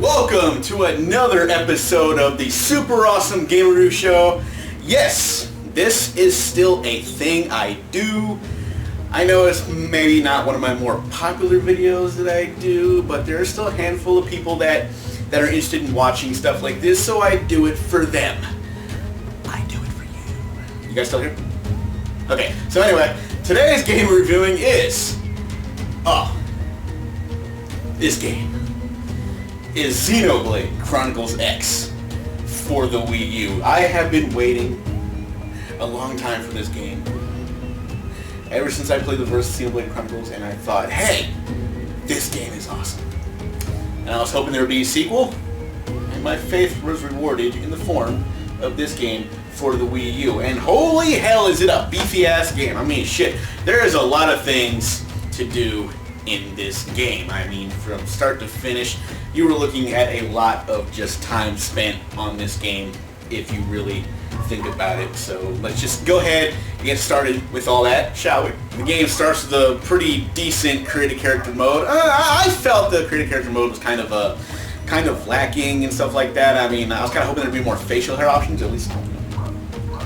welcome to another episode of the Super Awesome Game Review Show. Yes, this is still a thing I do. I know it's maybe not one of my more popular videos that I do, but there are still a handful of people that are interested in watching stuff like this, so I do it for them. I do it for you. You guys still here? Okay, so anyway, today's game we're reviewing is... this game is Xenoblade Chronicles X for the Wii U. I have been waiting a long time for this game. Ever since I played the first Xenoblade Chronicles, and I thought, hey, this game is awesome. And I was hoping there would be a sequel, and my faith was rewarded in the form of this game for the Wii U. And holy hell is it a beefy ass game. I mean, shit, there is a lot of things to do in this game. I mean, from start to finish, you were looking at a lot of just time spent on this game if you really think about it. So let's just go ahead and get started with all that, shall we? The game starts with a pretty decent create a character mode. I felt the create a character mode was kind of lacking and stuff like that. I mean, I was kind of hoping there'd be more facial hair options, at least.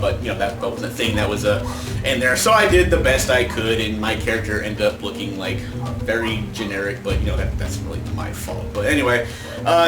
But, you know, that was a thing that was in there. So I did the best I could, and my character ended up looking like very generic, but, you know, that's really my fault. But anyway,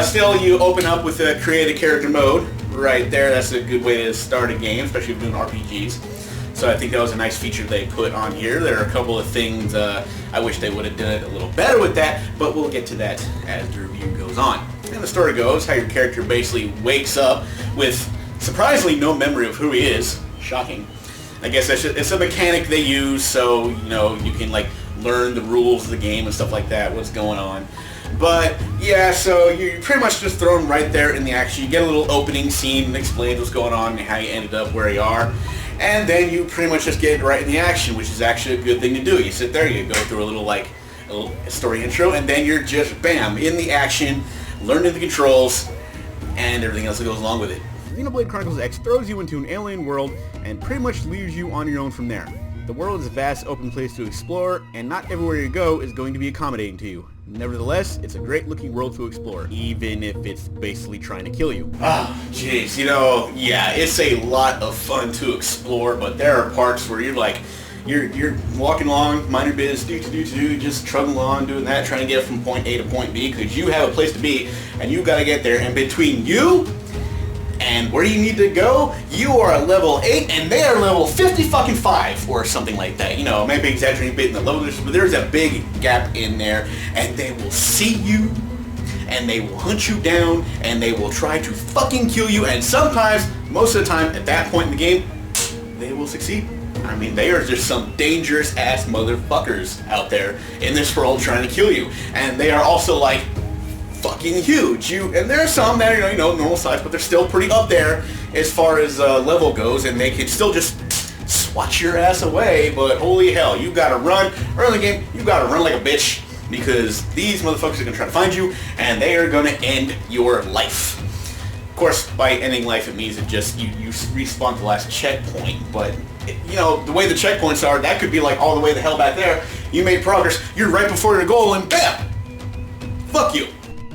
still you open up with a create a character mode right there. That's a good way to start a game, especially if you're doing RPGs. So I think that was a nice feature they put on here. There are a couple of things I wish they would have done it a little better with that, but we'll get to that as the review goes on. And the story goes how your character basically wakes up with surprisingly no memory of who he is. Shocking. I guess it's a mechanic they use, so you know you can like learn the rules of the game and stuff like that, what's going on. But yeah, so you're pretty much just thrown right there in the action. You get a little opening scene that explains what's going on and how you ended up where you are. And then you pretty much just get right in the action, which is actually a good thing to do. You sit there, you go through a little story intro, and then you're just, bam, in the action, learning the controls, and everything else that goes along with it. Xenoblade Chronicles X throws you into an alien world and pretty much leaves you on your own from there. The world is a vast open place to explore, and not everywhere you go is going to be accommodating to you. Nevertheless, it's a great looking world to explore, even if it's basically trying to kill you. Jeez, you know, yeah, it's a lot of fun to explore, but there are parts where you're like, you're walking along, mind your business, just trugging along, doing that, trying to get from point A to point B, because you have a place to be, and you've got to get there, and between you and where you need to go, you are at level 8 and they are level 55 or something like that. You know, maybe exaggerating a bit in the level, but there's a big gap in there, and they will see you and they will hunt you down and they will try to fucking kill you, and sometimes, most of the time at that point in the game, they will succeed. I mean, they are just some dangerous ass motherfuckers out there in this world trying to kill you, and they are also like fucking huge. And there are some that are, you know, normal size, but they're still pretty up there as far as level goes, and they can still just swat your ass away. But holy hell, you gotta run. Early in the game, you gotta run like a bitch, because these motherfuckers are gonna try to find you, and they are gonna end your life. Of course, by ending life, it means it just you respawn to the last checkpoint. But you know, the way the checkpoints are, that could be like all the way the hell back there. You made progress, you're right before your goal, and bam, fuck you.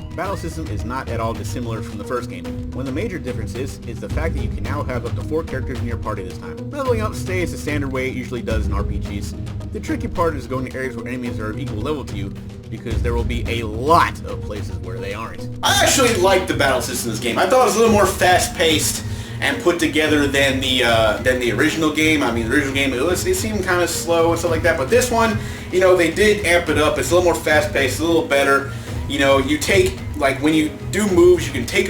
The battle system is not at all dissimilar from the first game. One of the major differences is the fact that you can now have up to 4 characters in your party this time. Leveling up stays the standard way it usually does in RPGs. The tricky part is going to areas where enemies are of equal level to you, because there will be a lot of places where they aren't. I actually liked the battle system in this game. I thought it was a little more fast-paced and put together than the original game. I mean, the original game, it seemed kind of slow and stuff like that, but this one, you know, they did amp it up. It's a little more fast-paced, a little better. You know, you take, like, when you do moves, you can take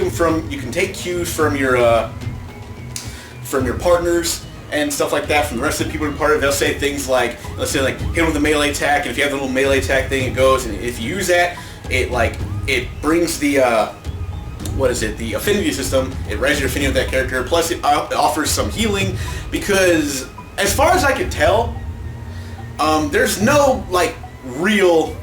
cues from your partners and stuff like that, from the rest of the people in the party. They'll say things like, let's say, like, hit them with a melee attack, and if you have the little melee attack thing, it goes, and if you use that, it brings the, the affinity system. It raises your affinity with that character, plus it offers some healing, because, as far as I can tell, there's no, like, real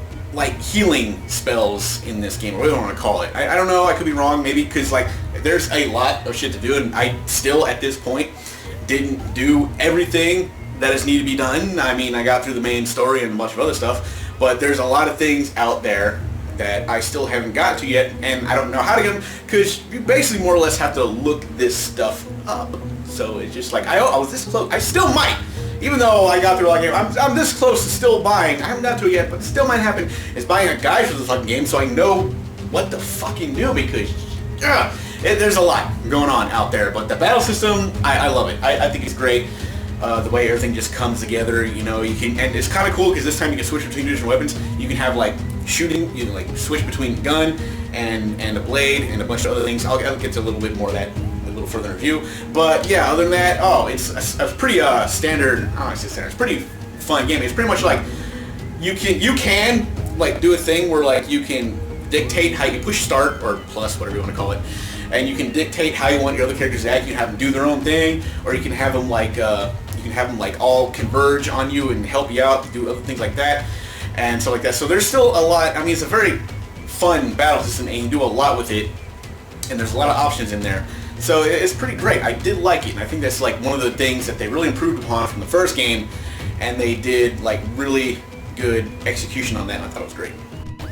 healing spells in this game, or whatever you want to call it. I don't know, I could be wrong, maybe because like there's a lot of shit to do, and I still at this point didn't do everything that is needed to be done. I mean, I got through the main story and a bunch of other stuff, but there's a lot of things out there that I still haven't got to yet, and I don't know how to get them, because you basically more or less have to look this stuff up. So it's just like, I was this close. I still might. Even though I got through a lot of games, I'm this close to still buying. I haven't got to it yet, but it still might happen. Is buying a guide for this fucking game so I know what to fucking do, because there's a lot going on out there. But the battle system, I love it. I think it's great. The way everything just comes together, you know, you can, and it's kind of cool because this time you can switch between different weapons. You can have like shooting, you can like switch between gun and a blade and a bunch of other things. I'll get to a little bit more of that a little further in review. But yeah, other than that, it's a pretty standard. I don't want to say standard. It's a pretty fun game. It's pretty much like you can like do a thing where like you can dictate how you push start or plus, whatever you want to call it, and you can dictate how you want your other characters to act. You can have them do their own thing, or you can have them like all converge on you and help you out to do other things like that and stuff like that. So there's still a lot. I mean, it's a very fun battle system, and you can do a lot with it, and there's a lot of options in there. So it's pretty great. I did like it, and I think that's like one of the things that they really improved upon from the first game, and they did like really good execution on that, and I thought it was great.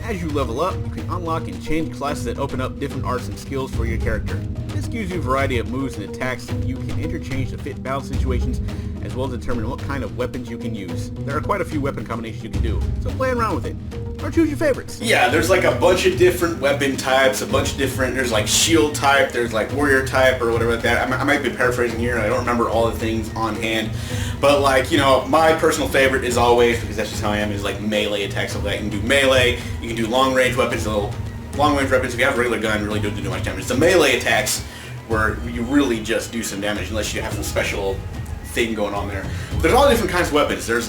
As you level up, you can unlock and change classes that open up different arts and skills for your character. This gives you a variety of moves and attacks that you can interchange to fit battle situations, as well as determine what kind of weapons you can use. There are quite a few weapon combinations you can do, so play around with it. Or choose your favorites. Yeah, there's like a bunch of different weapon types, there's like shield type, there's like warrior type or whatever like that. I might be paraphrasing here, I don't remember all the things on hand. But like, you know, my personal favorite is always, because that's just how I am, is like melee attacks. So that you can do melee, you can do long range weapons, if you have a regular gun, really don't do much damage. The melee attacks where you really just do some damage unless you have some special thing going on there. But there's all different kinds of weapons. There's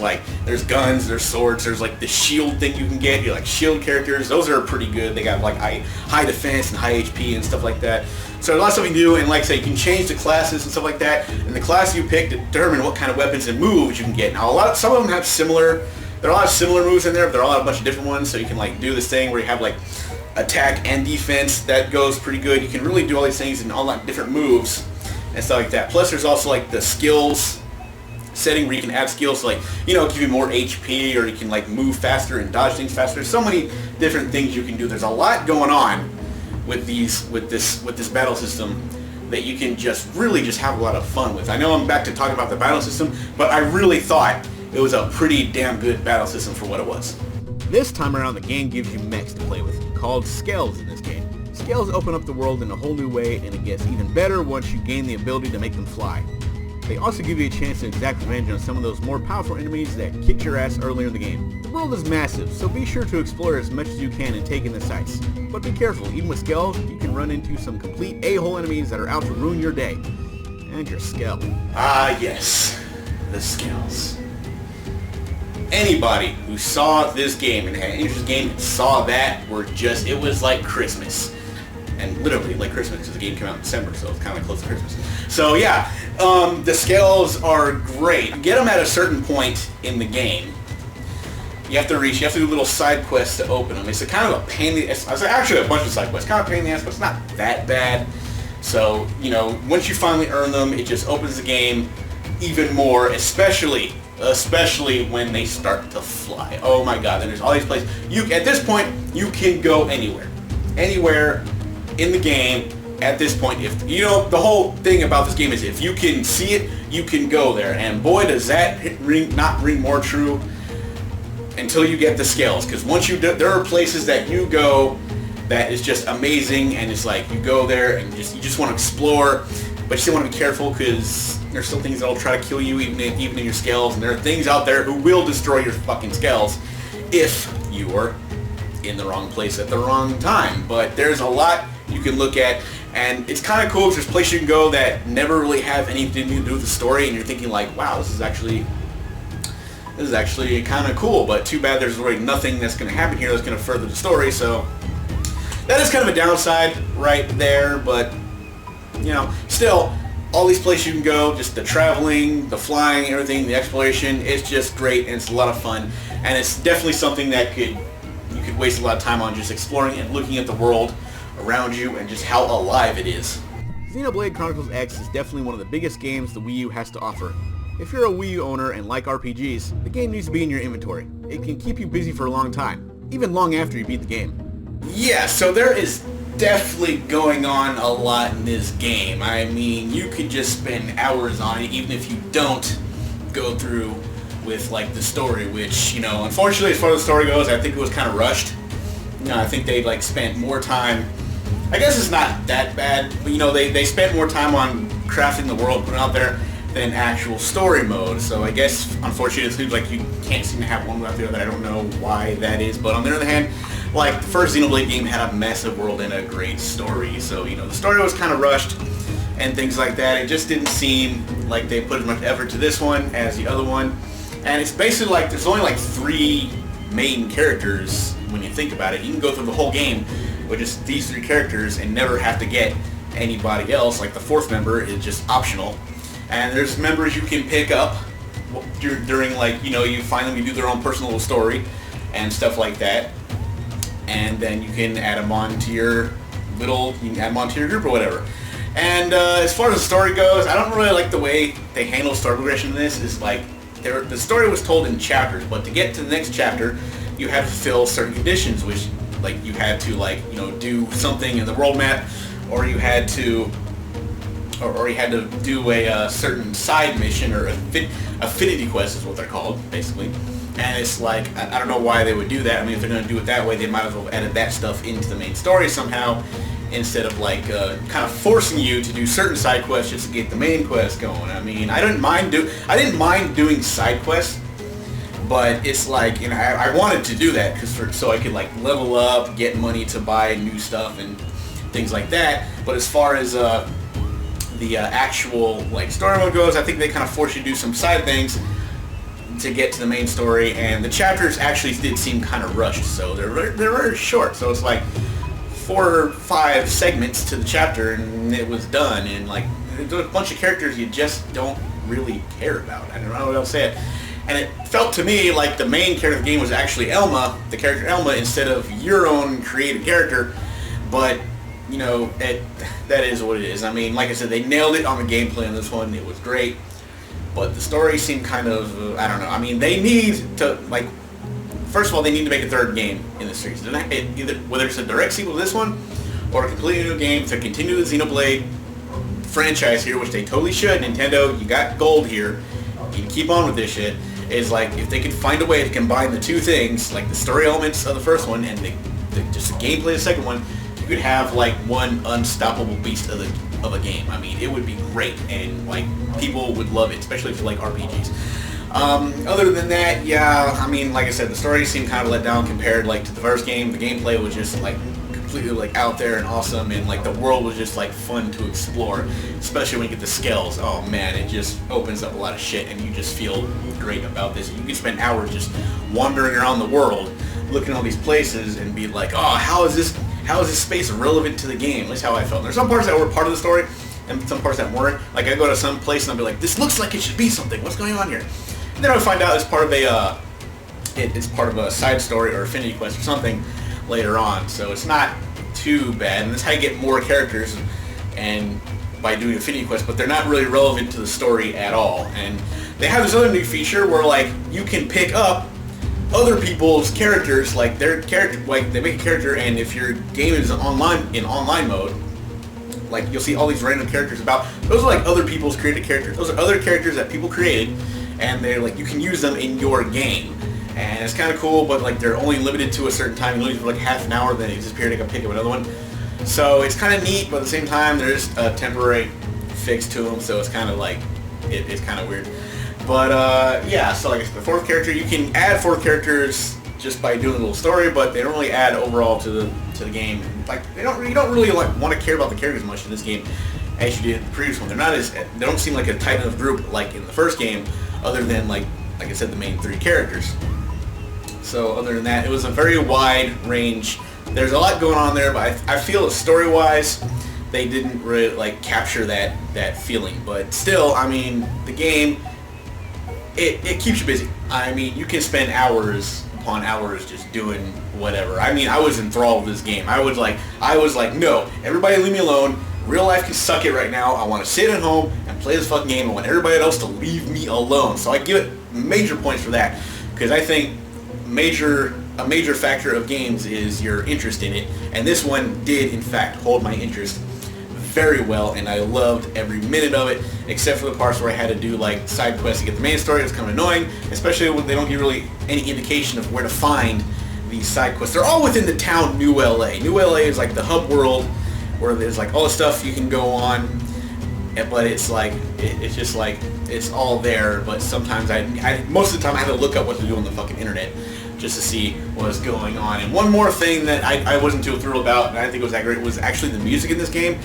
guns, there's swords, there's like the shield thing you can get. You're like shield characters. Those are pretty good. They got like high defense and high HP and stuff like that. So there's a lot of stuff you can do, and like I say, you can change the classes and stuff like that. And the class you pick determine what kind of weapons and moves you can get. Now some of them have there are a lot of similar moves in there, but there are a bunch of different ones. So you can like do this thing where you have like attack and defense that goes pretty good. You can really do all these things and all like different moves and stuff like that. Plus there's also like the skills setting where you can add skills to like, you know, give you more HP, or you can like move faster and dodge things faster. There's so many different things you can do. There's a lot going on with this battle system that you can really just have a lot of fun with. I know I'm back to talking about the battle system, but I really thought it was a pretty damn good battle system for what it was. This time around, the game gives you mechs to play with, called scales in this game. Scales open up the world in a whole new way, and it gets even better once you gain the ability to make them fly. They also give you a chance to exact revenge on some of those more powerful enemies that kicked your ass earlier in the game. The world is massive, so be sure to explore as much as you can and take in the sights. But be careful, even with scales, you can run into some complete a-hole enemies that are out to ruin your day. And your scale. Ah yes, the scales. Anybody who saw this game and had an interest in the game and saw that it was like Christmas. And literally like Christmas, because the game came out in December, so it's kind of close to Christmas. So yeah, the scales are great. Get them at a certain point in the game. You have to do little side quests to open them. It's a kind of a pain in the ass. It's actually a bunch of side quests. Kind of a pain in the ass, but it's not that bad. So, you know, once you finally earn them, it just opens the game even more, especially when they start to fly. Oh my god, then there's all these places. At this point, you can go anywhere. Anywhere in the game at this point. If you know, the whole thing about this game is if you can see it, you can go there. And boy, does that not ring more true until you get the scales. Because once there are places that you go that is just amazing, and it's like you go there and you just want to explore, but you still want to be careful because there's still things that'll try to kill you even in your scales, and there are things out there who will destroy your fucking scales if you are in the wrong place at the wrong time. But there's a lot you can look at, and it's kind of cool because there's places you can go that never really have anything to do with the story, and you're thinking like, wow, this is actually kind of cool, but too bad there's really nothing that's going to happen here that's going to further the story. So that is kind of a downside right there, but you know, still, all these places you can go, just the traveling, the flying, everything, the exploration, it's just great, and it's a lot of fun, and it's definitely something that you could waste a lot of time on, just exploring and looking at the world around you and just how alive it is. Xenoblade Chronicles X is definitely one of the biggest games the Wii U has to offer. If you're a Wii U owner and like RPGs, the game needs to be in your inventory. It can keep you busy for a long time, even long after you beat the game. Yeah, so there is definitely going on a lot in this game. I mean, you could just spend hours on it, even if you don't go through with, like, the story, which, you know, unfortunately, as far as the story goes, I think it was kind of rushed. You know, I think they, like, spent more time... I guess it's not that bad, but, you know, they spent more time on crafting the world, putting it out there, than actual story mode. So I guess, unfortunately, it seems like you can't seem to have one without the other. I don't know why that is, but on the other hand, like, the first Xenoblade game had a massive world and a great story, so, you know, the story was kind of rushed and things like that. It just didn't seem like they put as much effort to this one as the other one. And it's basically like, there's only like 3 main characters when you think about it. You can go through the whole game with just these 3 characters and never have to get anybody else. Like, the 4th member is just optional. And there's members you can pick up during, like, you know, you find them, you do their own personal story and stuff like that. And then you can add them onto your group or whatever. And as far as the story goes, I don't really like the way they handle story progression in this. Is like, the story was told in chapters, but to get to the next chapter, you had to fulfill certain conditions, which, like, you had to, like, you know, do something in the world map, or you had to do a certain side mission, or affinity quest is what they're called, basically. And it's like, I don't know why they would do that. I mean, if they're going to do it that way, they might as well have added that stuff into the main story somehow, instead of, like, kind of forcing you to do certain side quests just to get the main quest going. I mean, I didn't mind doing side quests, but it's like, you know, I wanted to do that so I could, like, level up, get money to buy new stuff and things like that. But as far as the actual, like, story mode goes, I think they kind of force you to do some side things to get to the main story, and the chapters actually did seem kind of rushed, so they're very short. So it's like 4 or 5 segments to the chapter, and it was done. And, like, there's a bunch of characters you just don't really care about. I don't know what else to say it. And it felt to me like the main character of the game was actually Elma, the character Elma, instead of your own created character. But, you know, that is what it is. I mean, like I said, they nailed it on the gameplay on this one. It was great. But the story seemed kind of, I don't know. I mean, they need to, like, first of all, they need to make a 3rd game in the series. Either, whether it's a direct sequel to this one, or a completely new game to continue the Xenoblade franchise here, which they totally should. Nintendo, you got gold here. You can keep on with this shit. Is like, if they could find a way to combine the 2 things, like the story elements of the first one and just the gameplay of the second one, you could have, like, one unstoppable beast of a game. I mean, it would be great, and, like, people would love it, especially if you like RPGs. Other than that, yeah, I mean, like I said, the story seemed kind of let down compared, like, to the first game. The gameplay was just, like, completely, like, out there and awesome, and, like, the world was just, like, fun to explore, especially when you get the scales. Oh man, it just opens up a lot of shit, and you just feel great about this. You can spend hours just wandering around the world, looking at all these places, and be like, oh, how is this space relevant to the game? At least how I felt. There's some parts that were part of the story, and some parts that weren't. Like, I go to some place and I'll be like, this looks like it should be something. What's going on here? And then I find out it's part of a side story or affinity quest or something later on. So it's not too bad, and that's how you get more characters, and by doing affinity quests, but they're not really relevant to the story at all. And they have this other new feature where, like, you can pick up other people's characters, like their character, like they make a character, and if your game is in online mode, like, you'll see all these random characters about. Those are, like, other people's created characters. Those are other characters that people created, and they're, like, you can use them in your game. And it's kind of cool, but, like, they're only limited to a certain time. You only for, like, half an hour, then they disappear, and I can pick up another one. So it's kind of neat, but at the same time, there's a temporary fix to them, so it's kind of like, it's kind of weird. But, yeah, so, like, the 4th character, you can add 4 characters just by doing a little story, but they don't really add overall to the game. Like, you don't really, like, want to care about the characters much in this game as you did in the previous one. They don't seem like a tight enough group like in the first game, other than, like I said, the main 3 characters. So other than that, it was a very wide range. There's a lot going on there, but I feel story-wise, they didn't really, like, capture that feeling. But still, I mean, the game, it keeps you busy. I mean, you can spend hours upon hours just doing whatever. I mean, I was enthralled with this game. I was like, no, everybody leave me alone. Real life can suck it right now. I want to sit at home and play this fucking game. I want everybody else to leave me alone. So I give it major points for that, because I think major a major factor of games is your interest in it, and this one did in fact hold my interest very well, and I loved every minute of it, except for the parts where I had to do like side quests to get the main story. It was kind of annoying, especially when they don't give really any indication of where to find these side quests. They're all within the town New LA. New LA is like the hub world where there's like all the stuff you can go on, but it's like it's just like it's all there. But sometimes most of the time I had to look up what to do on the fucking internet just to see what was going on. And one more thing that I wasn't too thrilled about, and I think it was that great, was actually the music in this game.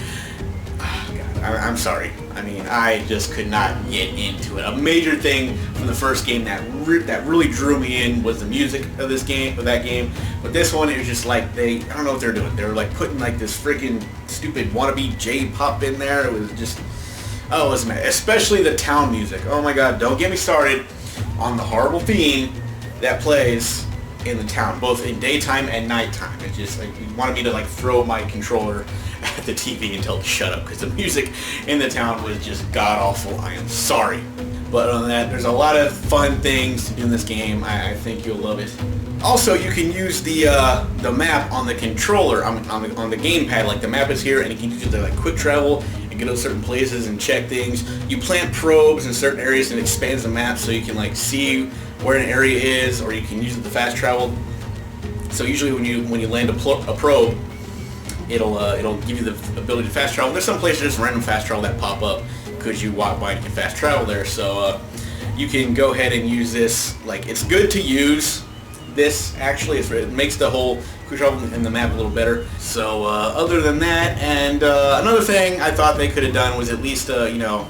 I'm sorry. I mean, I just could not get into it. A major thing from the first game that really drew me in was the music of that game. But this one, it was just like I don't know what they're doing. They were like putting like this freaking stupid wannabe J-pop in there. It was just, oh, it was mad. Especially the town music. Oh my God, don't get me started on the horrible theme that plays in the town, both in daytime and nighttime. It's just like you wanted me to like throw my controller at the TV and tell it to shut up, because the music in the town was just god awful. I am sorry. But other than that, there's a lot of fun things to do in this game. I think you'll love it. Also, you can use the map on the controller, on the gamepad. Like the map is here, and you can use it to like quick travel and get to certain places and check things. You plant probes in certain areas and it expands the map so you can like see where an area is, or you can use it to fast travel. So usually when you land a probe, it'll give you the ability to fast travel. There's some places just random fast travel that pop up because you walk by and you can fast travel there. So you can go ahead and use this. Like, it's good to use this actually. It makes the whole quick travel in the map a little better. So other than that, and another thing I thought they could have done was at least you know,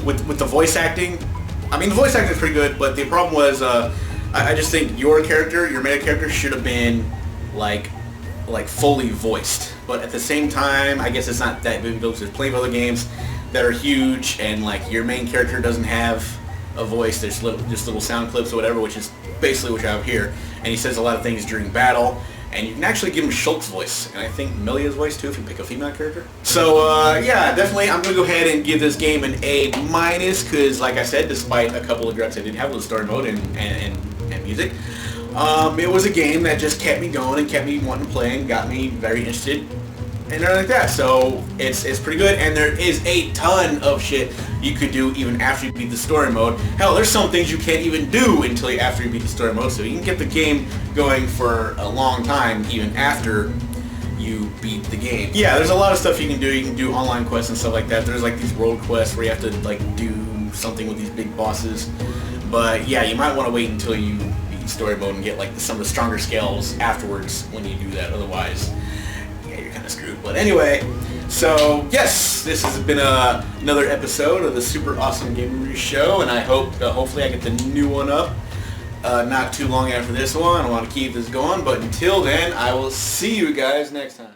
with the voice acting. I mean, the voice acting is pretty good, but the problem was I just think your meta character should have been like fully voiced. But at the same time, I guess it's not that big because there's plenty of other games that are huge and like your main character doesn't have a voice. There's just little sound clips or whatever, which is basically what you have here. And he says a lot of things during battle. And you can actually give him Shulk's voice, and I think Melia's voice too if you pick a female character. So yeah, definitely I'm going to go ahead and give this game an A-, because like I said, despite a couple of gripes I did have with the story mode and music, it was a game that just kept me going and kept me wanting to play and got me very interested and everything like that. So it's pretty good, and there is a ton of shit you could do even after you beat the story mode. Hell, there's some things you can't even do until after you beat the story mode, so you can get the game going for a long time even after you beat the game. Yeah, there's a lot of stuff you can do. You can do online quests and stuff like that. There's like these world quests where you have to like do something with these big bosses. But yeah, you might want to wait until you beat story mode and get like some of the stronger scales afterwards when you do that. Otherwise, yeah, you're kind of screwed. But anyway, so yes, this has been another episode of the Super Awesome Game Review Show, and I hope hopefully I get the new one up not too long after this one. I want to keep this going, but until then, I will see you guys next time.